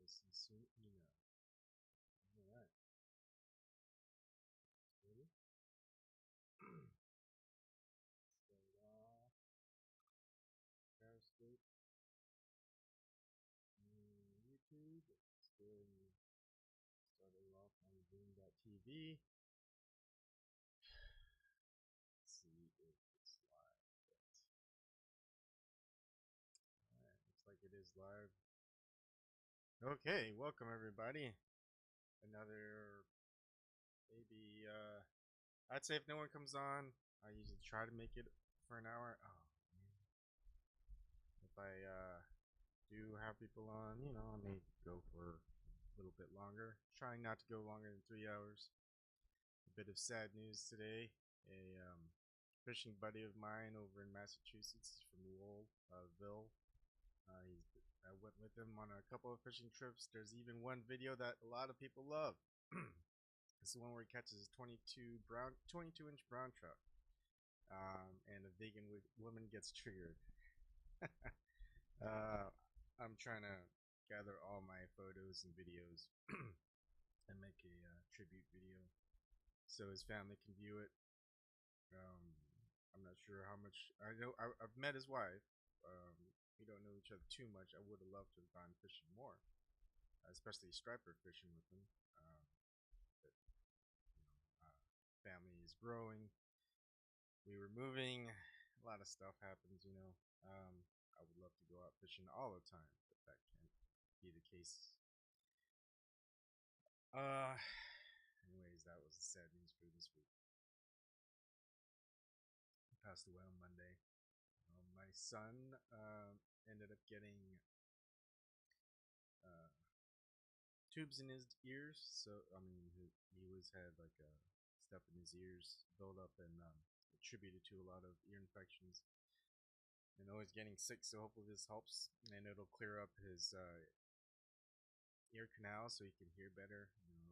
listen soon enough. Alright. Ready? Start off. Periscope. YouTube. Started off on Vimm.tv. Let's see if it's live yet. Alright, looks like it is live. Okay, welcome everybody. Another maybe I'd say if no one comes on, I usually try to make it for an hour. Oh man. If I do have people on, you know, I may go for a little bit longer. Trying not to go longer than 3 hours. A bit of sad news today. A fishing buddy of mine over in Massachusetts, from Vimm. I went with him on a couple of fishing trips. There's even one video that a lot of people love. It's the one where he catches a 22-inch brown trout, and a vegan woman gets triggered. I'm trying to gather all my photos and videos and make a tribute video so his family can view it. I'm not sure how much I know. I've met his wife. We don't know each other too much. I would have loved to have gone fishing more, especially striper fishing with him. But family is growing. We were moving. A lot of stuff happens, you know. I would love to go out fishing all the time, but that can't be the case. Anyways, that was the sad news for this week. He passed away on Monday. My son ended up getting tubes in his ears, so I mean he always had like stuff in his ears build up and attributed to a lot of ear infections and always getting sick. So hopefully this helps and it'll clear up his ear canal so he can hear better. You know,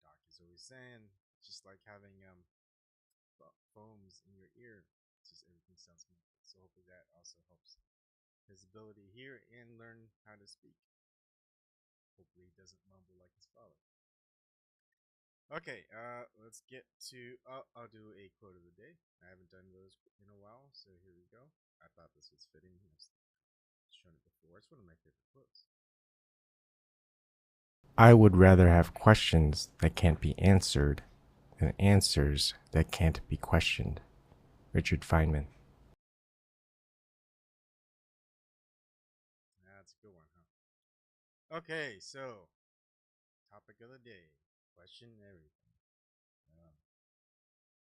Doc is always saying just like having foams in your ear, just everything sounds muffled. So hopefully that also helps his ability to hear and learn how to speak. Hopefully he doesn't mumble like his father. Okay, let's get to, I'll do a quote of the day. I haven't done those in a while, so here we go. I thought this was fitting. I've shown it before. It's one of my favorite quotes. I would rather have questions that can't be answered than answers that can't be questioned. Richard Feynman. That's a good one, huh? Okay, so topic of the day: question everything.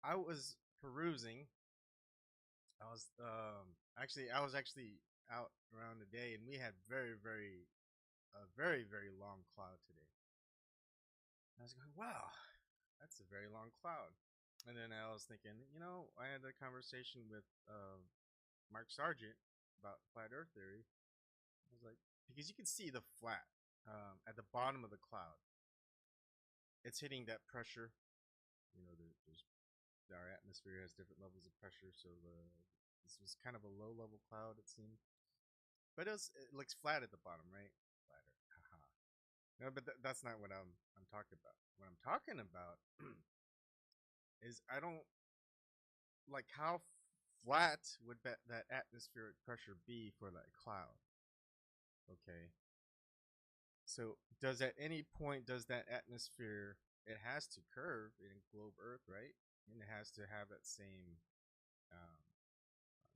I was perusing. I was actually out around the day, and we had a very long cloud today. I was going, wow, that's a very long cloud. And then I was thinking, you know, I had a conversation with Mark Sargent about flat Earth theory. I was like, because you can see the flat at the bottom of the cloud. It's hitting that pressure. You know, our atmosphere has different levels of pressure, so this was kind of a low level cloud, it seemed. But it looks flat at the bottom, right? Flatter, haha. No, but that's not what I'm talking about. What I'm talking about is I don't like how flat would that atmospheric pressure be for that cloud. Okay. So does at any point does that atmosphere, it has to curve in globe Earth, right? And it has to have that same um,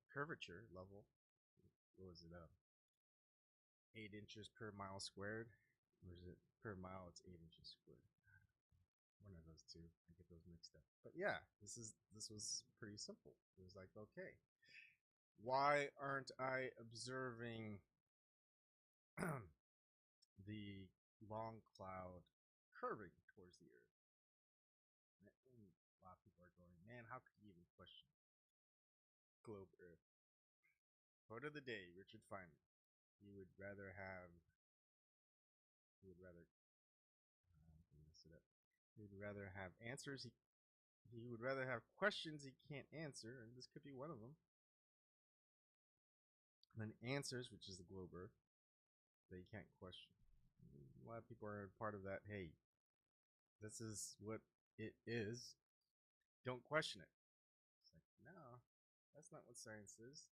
curvature level. What was it? 8 inches per mile squared, or is it per mile? It's 8 inches squared. One of those two. I get those mixed up. But yeah, this was pretty simple. It was like, okay, why aren't I observing the long cloud curving towards the Earth? And a lot of people are going, man, how could you even question globe Earth? Quote of the day, Richard Feynman. He would rather have. He would rather. Mess it up. He would rather have answers. He would rather have questions he can't answer, and this could be one of them, than answers, which is the globe Earth, that he can't question. A lot of people are part of that. Hey, this is what it is. Don't question it. It's like, no, that's not what science is.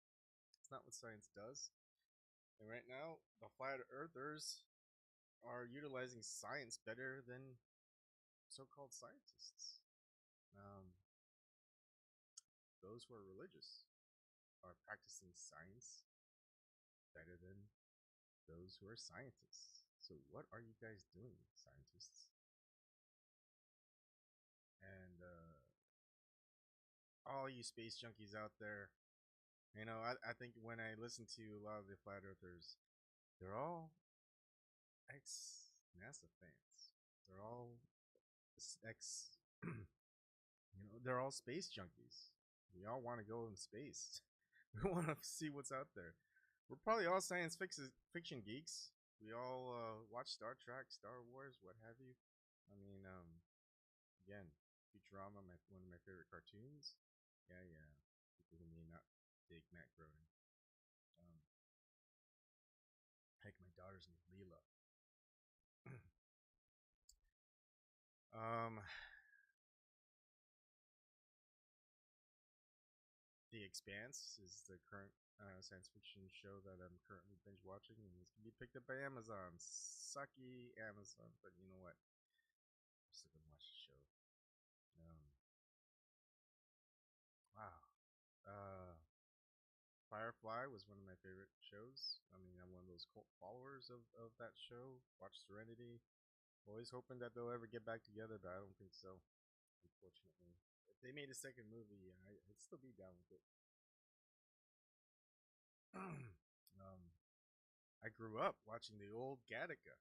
It's not what science does. And right now, the flat earthers are utilizing science better than so-called scientists. Um, those who are religious are practicing science better than those who are scientists. So what are you guys doing, scientists? And all you space junkies out there, I think when I listen to a lot of the flat earthers, they're all ex NASA fans. They're all ex, they're all space junkies. We all want to go in space. We want to see what's out there. We're probably all science fiction geeks. We all watch Star Trek, Star Wars, what have you. I mean, again, Futurama, one of my favorite cartoons. Yeah, yeah. People who may not dig Matt Groening. Heck, my daughter's named Leela. um, The Expanse is the current science fiction show that I'm currently binge watching, and it's gonna be picked up by Amazon. Sucky Amazon, but you know what? I'm still gonna watch the show. Um, wow. Firefly was one of my favorite shows. I mean, I'm one of those cult followers of that show. Watch Serenity. Always hoping that they'll ever get back together, but I don't think so, unfortunately. If they made a second movie, I'd still be down with it. I grew up watching the old Gattaca.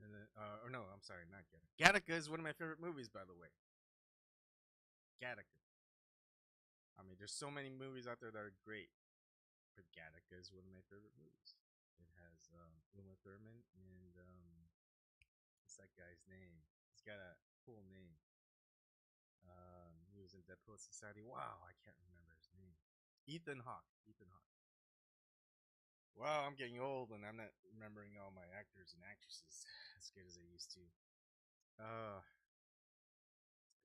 And then, or no, I'm sorry, not Gattaca. Gattaca is one of my favorite movies, by the way. Gattaca. I mean, there's so many movies out there that are great, but Gattaca is one of my favorite movies. It has Uma Thurman and what's that guy's name? He's got a cool name. He was in Dead Poet Society. Wow, I can't remember his name. Ethan Hawke. Ethan Hawke. Wow, I'm getting old and I'm not remembering all my actors and actresses as good as I used to.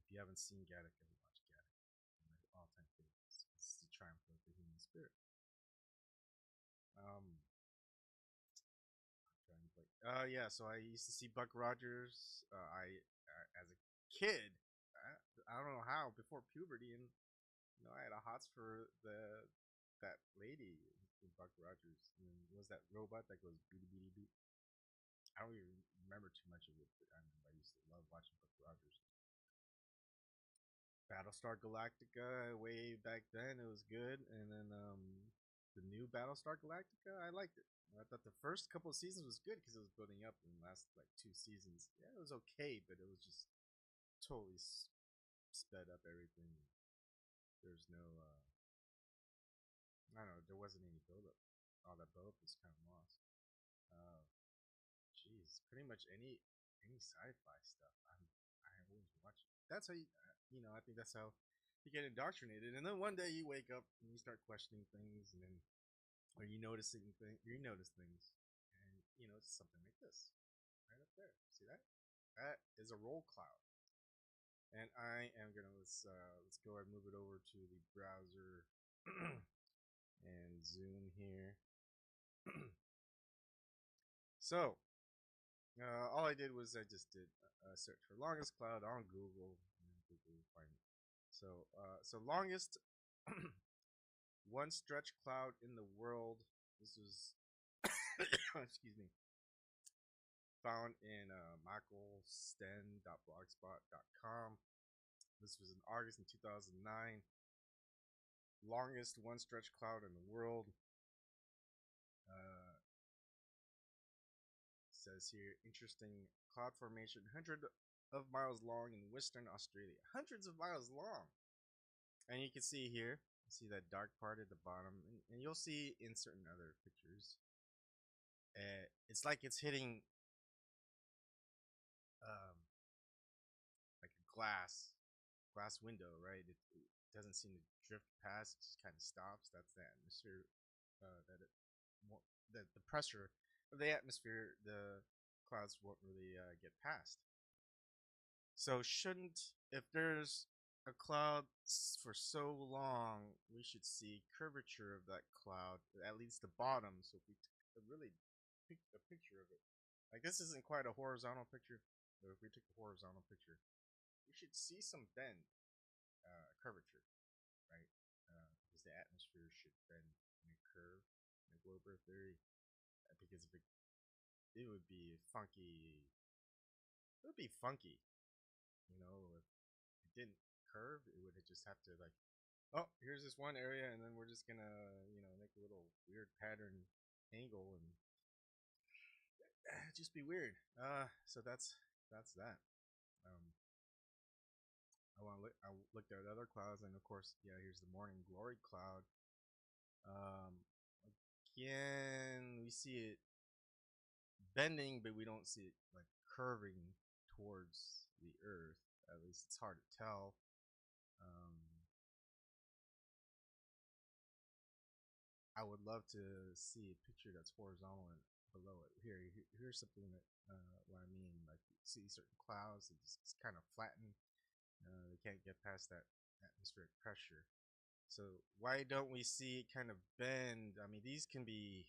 If you haven't seen Gattaca, watch Gattaca. One of my all-time favorites. It's the triumph of the human spirit. Yeah. So I used to see Buck Rogers. As a kid, I don't know how before puberty, and I had a hots for that lady in Buck Rogers. And was that robot that goes beady beady beep? I don't even remember too much of it, but I remember I used to love watching Buck Rogers. Battlestar Galactica way back then, it was good, and then the new Battlestar Galactica, I liked it. I thought the first couple of seasons was good because it was building up, and the last like 2 seasons, yeah, it was okay, but it was just totally sped up everything. There's no, I don't know, there wasn't any build up. All that build up was kind of lost. Uh, Jeez, pretty much any sci-fi stuff, I always watch it. That's how I think that's how you get indoctrinated. And then one day you wake up and you start questioning things, and then or you notice things, and it's something like this right up there. See that? That is a roll cloud. And I am gonna let's go ahead and move it over to the browser and zoom here. So all I did was I just did a search for longest cloud on Google, and Google will find it. So longest one stretch cloud in the world. This was excuse me, found in michaelsten.blogspot.com. This was in August in 2009. Longest one stretch cloud in the world. Says here, interesting cloud formation, 100 of miles long in Western Australia. Hundreds of miles long. And you can see here, see that dark part at the bottom, and you'll see in certain other pictures. It's like it's hitting like a glass window, right? It doesn't seem to drift past; it just kind of stops. That's the atmosphere that it that the pressure of the atmosphere, clouds won't really get past. So shouldn't, if there's a cloud for so long, we should see curvature of that cloud, at least the bottom. So if we really pick a picture of it, like this isn't quite a horizontal picture, but if we took a horizontal picture, we should see some bend, curvature, right? Because the atmosphere should bend in a curve in a globe Earth theory. Because if it would be funky, it would be funky, you know, if it didn't curve, it would just have to like, oh, here's this one area, and then we're just gonna, you know, make a little weird pattern angle, and just be weird. So that's that. Um, I looked at other clouds, and of course, yeah, here's the morning glory cloud. Um, Again, we see it bending, but we don't see it like curving towards the Earth. At least it's hard to tell. I would love to see a picture that's horizontal and below it. Here's something that what I mean. Like you see certain clouds, they just kind of flatten. They can't get past that atmospheric pressure. So why don't we see it kind of bend? I mean, these can be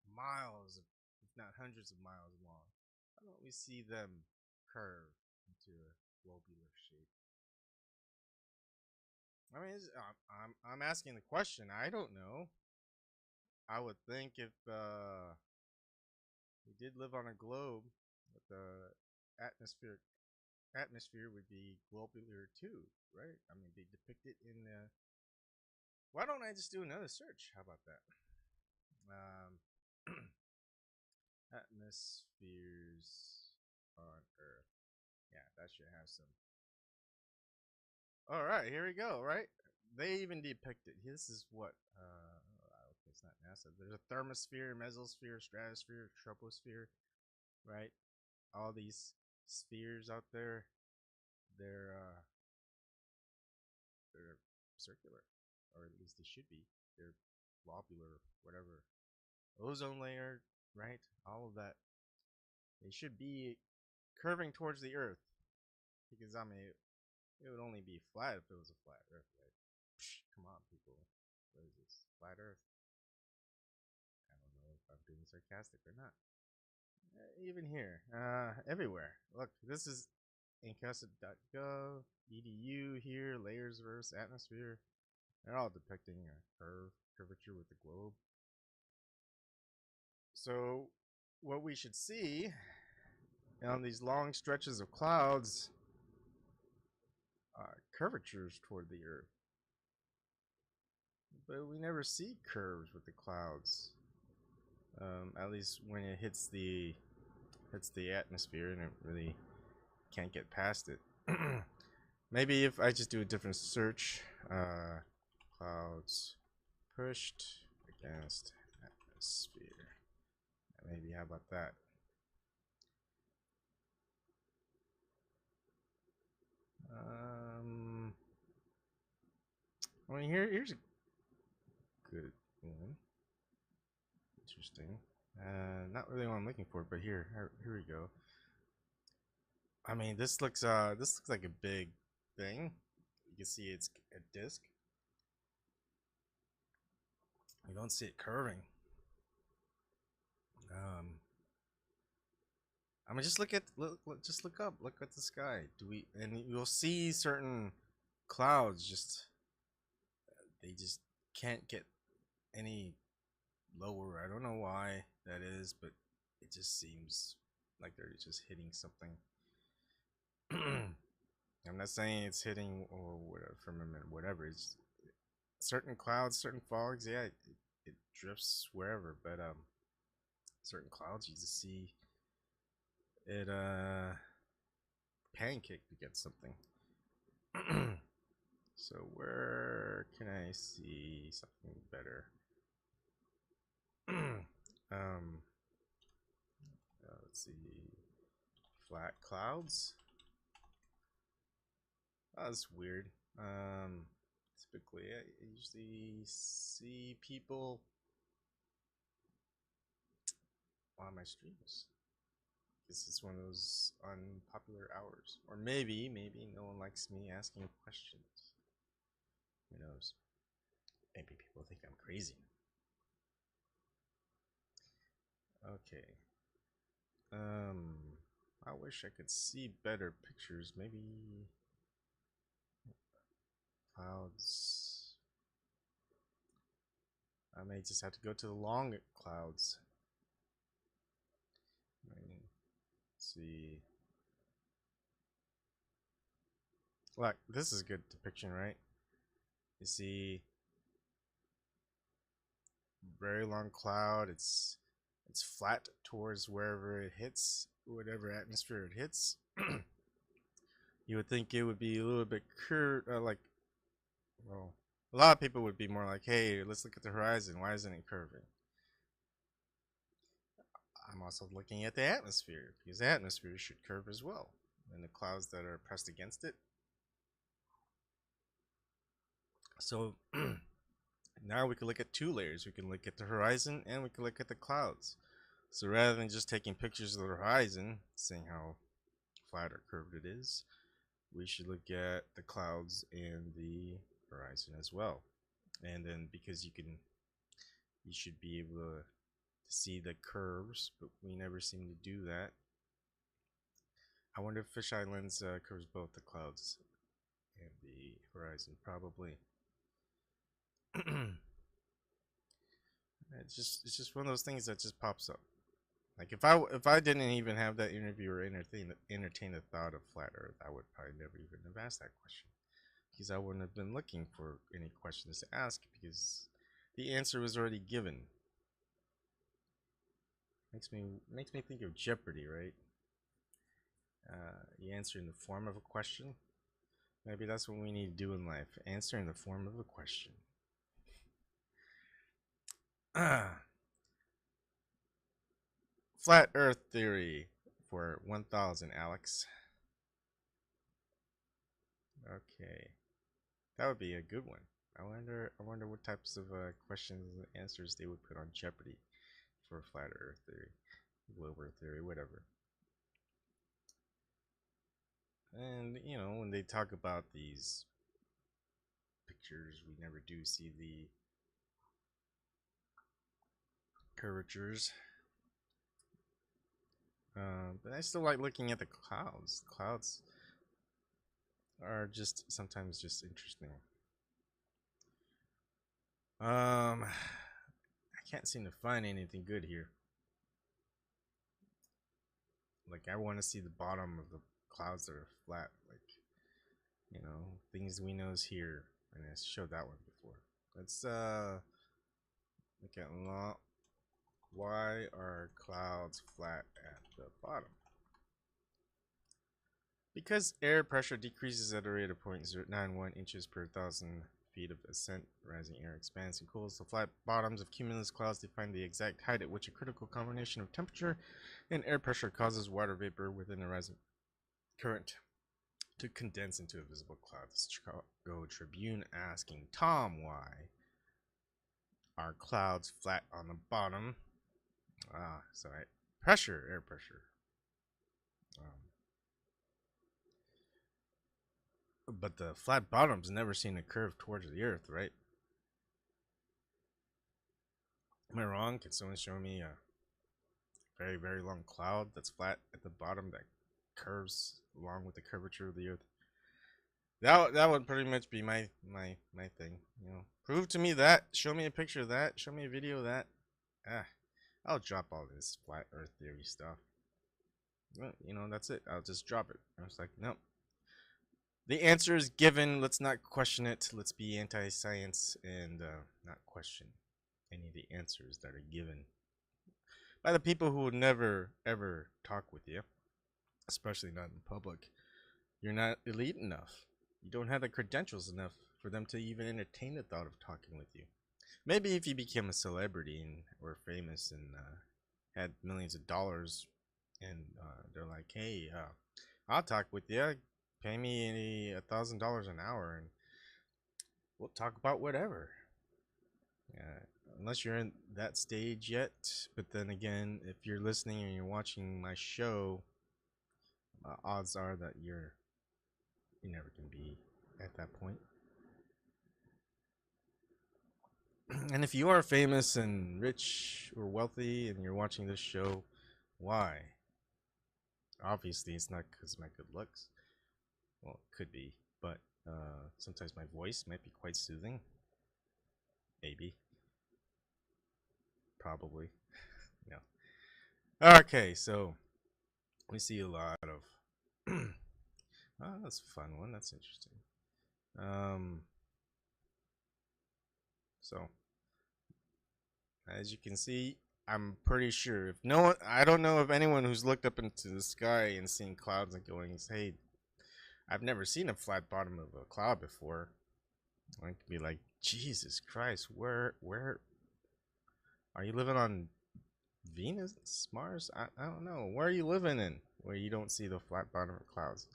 miles, if not hundreds of miles long. Why don't we see them curve into a globular shape? I mean, I'm asking the question. I don't know. I would think if we did live on a globe, that the atmosphere would be globular too, right? I mean, they depict it in the. Why don't I just do another search? How about that? Atmospheres on Earth. Yeah, that should have some. All right, here we go. Right, they even depict it. This is what. Okay, it's not NASA. There's a thermosphere, mesosphere, stratosphere, troposphere. Right, all these spheres out there. They're uh, they're circular, or at least they should be. They're globular, whatever. Ozone layer, right? All of that. They should be curving towards the Earth, because I mean, it would only be flat if it was a flat Earth, right? Psh, come on, people. What is this? Flat Earth? I don't know if I'm being sarcastic or not. Even here, everywhere. Look, this is incussit.gov, edu here, layers of Earth's atmosphere. They're all depicting a curvature with the globe. So, what we should see on these long stretches of clouds are curvatures toward the Earth. But we never see curves with the clouds. At least when it hits the atmosphere, and it really can't get past it. Maybe if I just do a different search, clouds pushed against atmosphere. Maybe how about that? I mean, here's a good one. Interesting. Not really what I'm looking for, but here we go. I mean, this looks like a big thing. You can see it's a disc. You don't see it curving. I mean, just look up, look at the sky. And you'll see certain clouds they just can't get any lower. I don't know why that is, but it just seems like they're just hitting something. I'm not saying it's hitting or whatever firmament, whatever. It's certain clouds, certain fogs. Yeah, it drifts wherever, but certain clouds you just see it pancake against something. So where can I see something better? Let's see, flat clouds. Oh, that's weird. Typically, I usually see people on my streams. this is one of those unpopular hours. Or maybe no one likes me asking questions. Who knows? Maybe people think I'm crazy. Okay. I wish I could see better pictures. Maybe clouds. I may just have to go to the long clouds. Let's see. Look, this is a good depiction, right? You see, very long cloud. It's flat towards wherever it hits, whatever atmosphere it hits. You would think it would be a little bit curved, like, well, a lot of people would be more like, hey, let's look at the horizon. Why isn't it curving? I'm also looking at the atmosphere, because the atmosphere should curve as well. And the clouds that are pressed against it. So now we can look at two layers. We can look at the horizon and we can look at the clouds. So rather than just taking pictures of the horizon, seeing how flat or curved it is, we should look at the clouds and the horizon as well. And then because you should be able to see the curves, but we never seem to do that. I wonder if fisheye lens curves both the clouds and the horizon. Probably. It's just one of those things that just pops up. Like if I didn't even have that interview or entertain the thought of flat Earth, I would probably never even have asked that question, because I wouldn't have been looking for any questions to ask, because the answer was already given. Makes me think of Jeopardy, right? You answer in the form of a question. Maybe that's what we need to do in life. Answer in the form of a question. Flat Earth theory for 1000, Alex. Okay, that would be a good one. I wonder what types of questions and answers they would put on Jeopardy for flat Earth theory, globe Earth theory, whatever. And you know, when they talk about these pictures, we never do see the curvatures. But I still like looking at the clouds. The clouds are just sometimes just interesting. I can't seem to find anything good here. Like, I want to see the bottom of the clouds that are flat. Like, you know, things we know is here. And I showed that one before. Let's look at why are clouds flat at the bottom? Because air pressure decreases at a rate of 0.091 inches per 1,000 feet of ascent. Rising air expands and cools the flat bottoms of cumulus clouds. Define the exact height at which a critical combination of temperature and air pressure causes water vapor within a rising current to condense into a visible cloud. The Chicago Tribune asking Tom, why are clouds flat on the bottom? Sorry, air pressure. But the flat bottom's never seen a curve towards the earth, right? Am I wrong? Can someone show me a very, very long cloud that's flat at the bottom that curves along with the curvature of the earth? That would pretty much be my thing. You know, prove to me that. Show me a picture of that. Show me a video of that. I'll drop all this flat Earth theory stuff. Well, you know, that's it. I'll just drop it. I was like, nope. The answer is given. Let's not question it. Let's be anti-science and not question any of the answers that are given by the people who would never ever talk with you, especially not in public. You're not elite enough. You don't have the credentials enough for them to even entertain the thought of talking with you. Maybe if you became a celebrity and were famous and had millions of dollars, and they're like, hey, I'll talk with you. Pay me $1,000 an hour, and we'll talk about whatever. unless you're in that stage yet. But then again, if you're listening and you're watching my show, odds are that you never can be at that point. And if you are famous and rich or wealthy and you're watching this show, why? Obviously, it's not because of my good looks. Well, it could be, but sometimes my voice might be quite soothing. Maybe. Probably. No. Okay, so we see a lot of. Oh, that's a fun one. That's interesting. So as you can see, I'm pretty sure if no one, I don't know if anyone who's looked up into the sky and seen clouds and going, hey, I've never seen a flat bottom of a cloud before. I could be like, Jesus Christ, where are you living on Venus, Mars? I don't know. Where are you living in where you don't see the flat bottom of clouds?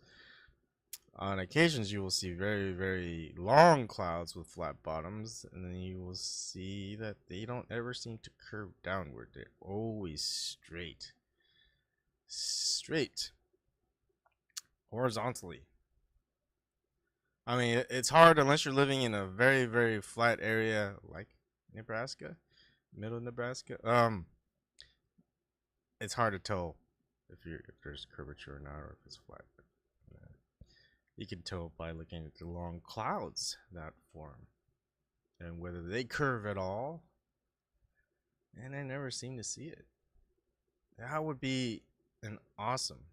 On occasions, you will see very, very long clouds with flat bottoms, and then you will see that they don't ever seem to curve downward. They're always straight. Straight. Horizontally. I mean, it's hard unless you're living in a very, very flat area like Nebraska, middle Nebraska. It's hard to tell if there's curvature or not, or if it's flat. But, you can tell by looking at the long clouds that form and whether they curve at all. And I never seem to see it. That would be an awesome.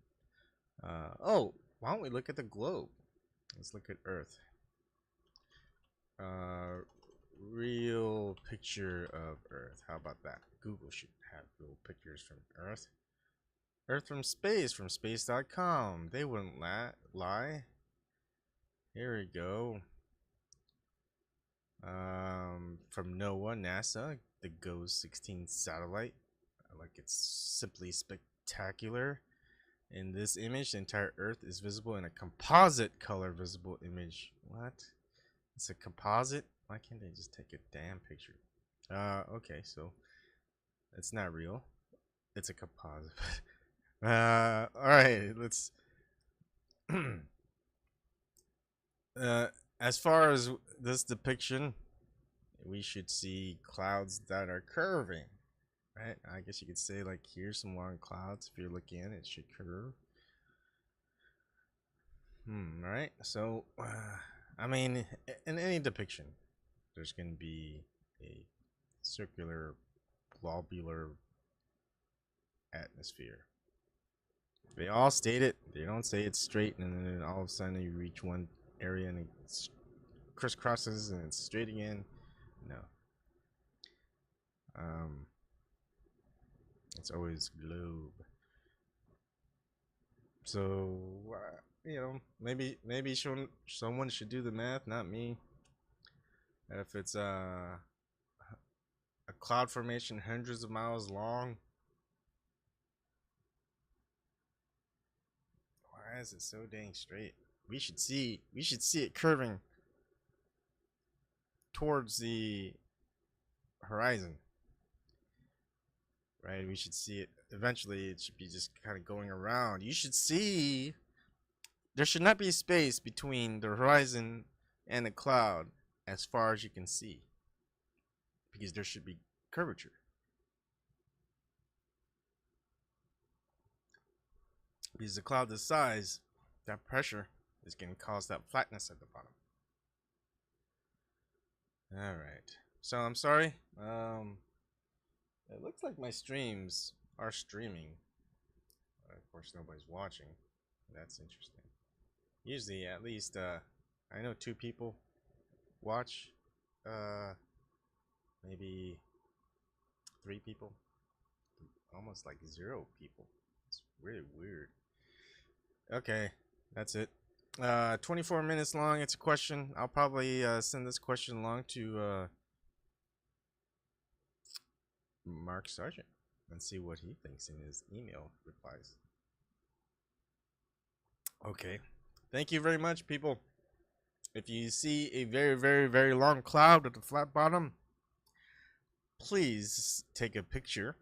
Oh, why don't we look at the globe? Let's look at Earth. Real picture of Earth. How about that? Google should have real pictures from Earth. Earth from space.com. They wouldn't lie. Here we go. From NOAA, NASA, the GOES 16 satellite. Like, it's simply spectacular. In this image, the entire Earth is visible in a composite color visible image. What? It's a composite? Why can't they just take a damn picture? Okay, so it's not real. It's a composite. Alright, let's as far as this depiction, we should see clouds that are curving, right? I guess you could say, like, here's some long clouds. If you're looking at it, it should curve. Right? So, I mean, in any depiction, there's going to be a circular, globular atmosphere. They all state it. They don't say it's straight, and then all of a sudden you reach one area and it crisscrosses and it's straight again. No. It's always globe. So, maybe someone should do the math, not me. If it's a cloud formation hundreds of miles long, why is it so dang straight? We should see it curving towards the horizon, right? We should see it eventually. It should be just kind of going around. You should see there should not be space between the horizon and the cloud as far as you can see, because there should be curvature. Because the cloud this size, that pressure is going to cause that flatness at the bottom. All right. So I'm sorry. It looks like my streams are streaming. Of course, nobody's watching. That's interesting. Usually, at least, I know 2 people watch. Maybe 3 people. Almost like 0 people. It's really weird. Okay, that's it. 24 minutes long. It's a question. I'll probably send this question along to Mark Sargent and see what he thinks in his email replies. Okay. Thank you very much, people. If you see a very, very, very long cloud with a flat bottom, please take a picture.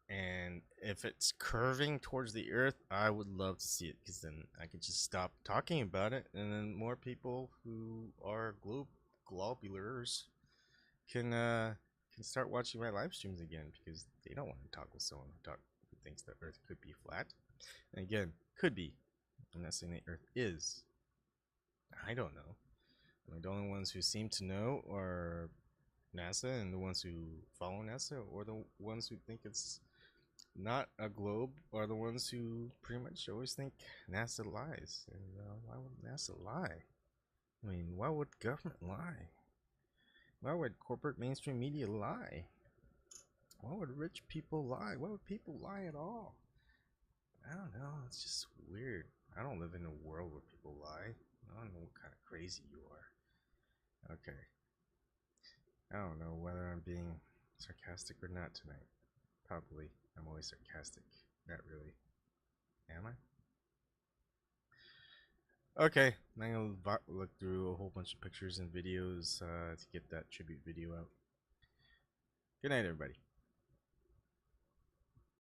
And if it's curving towards the Earth, I would love to see it, because then I could just stop talking about it, and then more people who are globulars can start watching my live streams again, because they don't want to talk with someone who thinks the Earth could be flat. And again, could be. I'm not saying the Earth is. I don't know. I mean, the only ones who seem to know are NASA, and the ones who follow NASA, or the ones who think it's not a globe, are the ones who pretty much always think NASA lies. And why would NASA lie? I mean, why would government lie? Why would corporate mainstream media lie? Why would rich people lie? Why would people lie at all? I don't know. It's just weird. I don't live in a world where people lie. I don't know what kind of crazy you are. Okay. I don't know whether I'm being sarcastic or not tonight. Probably. I'm always sarcastic. Not really. Am I? Okay. I'm gonna look through a whole bunch of pictures and videos to get that tribute video out. Good night, everybody.